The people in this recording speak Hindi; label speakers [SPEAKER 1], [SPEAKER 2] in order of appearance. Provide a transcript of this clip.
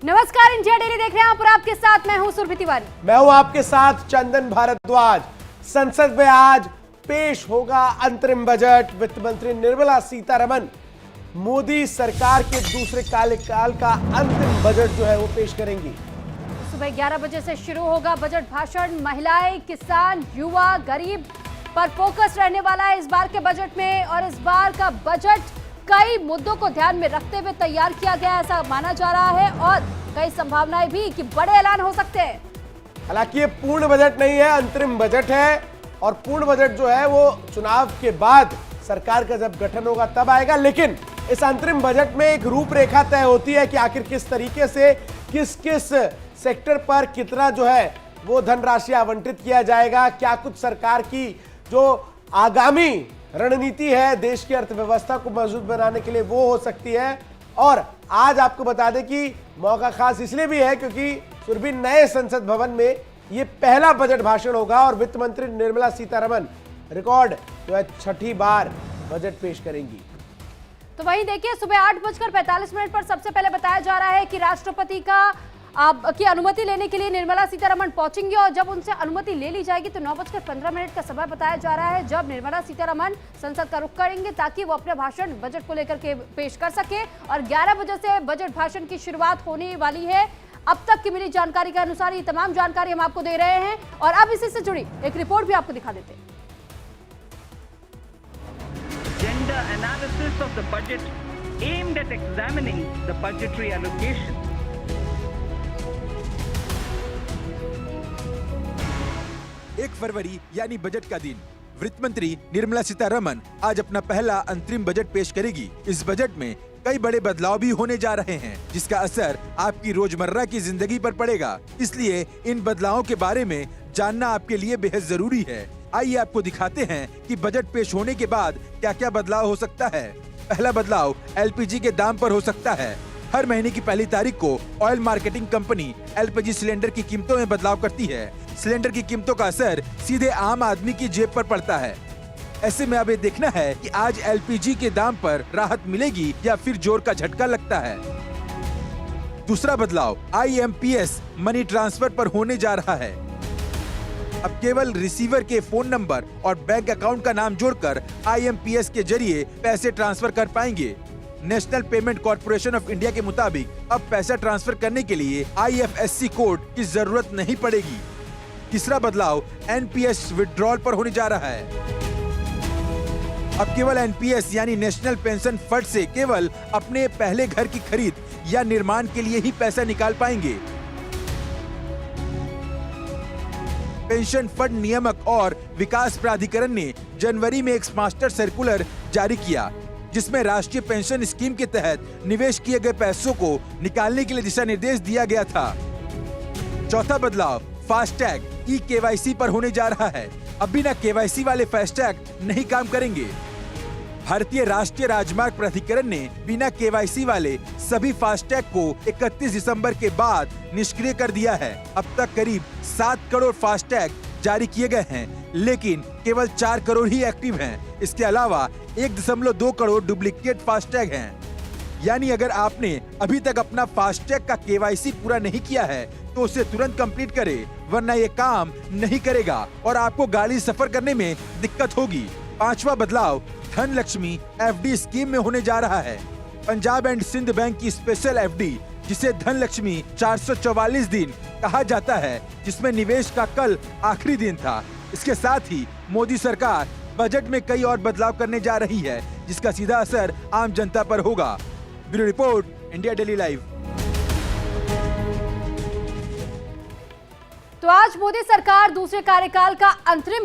[SPEAKER 1] नमस्कार, इंडिया डेली देख रहे हैं आप और आपके साथ मैं हूं सुरभि तिवारी।
[SPEAKER 2] मैं हूं आपके साथ चंदन भारद्वाज। संसद में आज पेश होगा अंतरिम बजट। वित्त मंत्री निर्मला सीतारमण मोदी सरकार के दूसरे कार्यकाल का अंतिम बजट जो है वो पेश करेंगी।
[SPEAKER 1] सुबह 11 बजे से शुरू होगा बजट भाषण। महिलाएं, किसान, युवा, गरीब पर फोकस रहने वाला है इस बार के बजट में। और इस बार का बजट कई मुद्दों को ध्यान में रखते हुए तैयार किया गया, ऐसा माना जा रहा है। और कई संभावनाएं भी कि बड़े ऐलान हो सकते हैं।
[SPEAKER 2] हालांकि ये पूर्ण बजट नहीं है, अंतरिम बजट है। और पूर्ण बजट जो है वो चुनाव के बाद सरकार का जब गठन होगा तब आएगा। लेकिन इस अंतरिम बजट में एक रूपरेखा तय होती है कि आखिर किस तरीके से किस किस सेक्टर पर कितना जो है वो धनराशि आवंटित किया जाएगा। क्या कुछ सरकार की जो आगामी रणनीति है देश की अर्थव्यवस्था को मजबूत बनाने के लिए वो हो सकती है। और आज आपको बता दें कि मौका खास इसलिए भी है क्योंकि सुरभि नए संसद भवन में ये पहला बजट भाषण होगा और वित्त मंत्री निर्मला सीतारमण रिकॉर्ड जो है 6ठी बार बजट पेश करेंगी।
[SPEAKER 1] तो वहीं देखिए, सुबह 8:45 पर सबसे पहले बताया जा रहा है कि राष्ट्रपति की अनुमति लेने के लिए निर्मला सीतारमण पहुंचेंगी। और जब उनसे अनुमति ले ली जाएगी तो 9:15 का समय बताया जा रहा है जब निर्मला सीतारमण संसद का रुख करेंगे ताकि वो अपने भाषण बजट को लेकर के पेश कर सके। और 11 बजे से बजट भाषण की शुरुआत होने वाली है। अब तक की मिली जानकारी के अनुसार ये तमाम जानकारी हम आपको दे रहे हैं। और अब इसी से जुड़ी एक रिपोर्ट भी आपको दिखा देते हैं।
[SPEAKER 3] Gender analysis of the budget aimed at examining the budgetary allocation.
[SPEAKER 4] 1 फरवरी यानी बजट का दिन वित्त मंत्री निर्मला सीतारमण आज अपना पहला अंतरिम बजट पेश करेगी। इस बजट में कई बड़े बदलाव भी होने जा रहे हैं जिसका असर आपकी रोजमर्रा की जिंदगी पर पड़ेगा। इसलिए इन बदलावों के बारे में जानना आपके लिए बेहद जरूरी है। आइए आपको दिखाते हैं कि बजट पेश होने के बाद क्या क्या बदलाव हो सकता है। पहला बदलाव एलपीजी के दाम पर हो सकता है। हर महीने की पहली तारीख को oil marketing company LPG cylinder की कीमतों में बदलाव करती है। सिलेंडर की कीमतों का असर सीधे आम आदमी की जेब पर पड़ता है। ऐसे में अब ये देखना है कि आज एलपीजी के दाम पर राहत मिलेगी या फिर जोर का झटका लगता है। दूसरा बदलाव आईएमपीएस मनी ट्रांसफर पर होने जा रहा है। अब केवल रिसीवर के फोन नंबर और बैंक अकाउंट का नाम जोड़कर आईएमपीएस के जरिए पैसे ट्रांसफर कर पाएंगे। National payment corporation of India के मुताबिक अब पैसा ट्रांसफर करने के लिए आईएफएससी कोड की जरूरत नहीं पड़ेगी। तीसरा बदलाव एनपीएस विड्रॉल पर होने जा रहा है। अब केवल एनपीएस यानी नेशनल पेंशन फंड से केवल अपने पहले घर की खरीद या निर्माण के लिए ही पैसा निकाल पाएंगे। पेंशन फंड नियामक और विकास प्राधिकरण ने जनवरी में एक मास्टर सर्कुलर जारी किया जिसमें राष्ट्रीय पेंशन स्कीम के तहत निवेश किए गए पैसों को निकालने के लिए दिशा निर्देश दिया गया था। चौथा बदलाव फास्टैग ई केवाईसी पर होने जा रहा है। अब बिना केवाईसी वाले फास्टैग नहीं काम करेंगे। भारतीय राष्ट्रीय राजमार्ग प्राधिकरण ने बिना केवाईसी वाले सभी फास्टैग को 31 दिसंबर के बाद निष्क्रिय कर दिया है। अब तक करीब 7 करोड़ फास्टैग जारी किए गए हैं लेकिन केवल 4 करोड़ ही एक्टिव हैं। इसके अलावा 1.2 करोड़ डुप्लीकेट फास्टैग हैं। यानी अगर आपने अभी तक अपना फास्टैग का केवाईसी पूरा नहीं किया है तो उसे तुरंत कंप्लीट करें वरना ये काम नहीं करेगा और आपको गाड़ी सफर करने में दिक्कत होगी। पांचवा बदलाव धन लक्ष्मी एफडी स्कीम में होने जा रहा है। पंजाब एंड सिंध बैंक की स्पेशल एफडी जिसे धन लक्ष्मी 444 दिन कहा जाता है जिसमें निवेश का कल आखिरी दिन था। इसके साथ ही मोदी सरकार बजट में कई और बदलाव करने जा रही है जिसका सीधा असर आम जनता पर होगा। Bureau report, India daily live.
[SPEAKER 1] तो आज मोदी सरकार दूसरे कार्यकाल का अंतरिम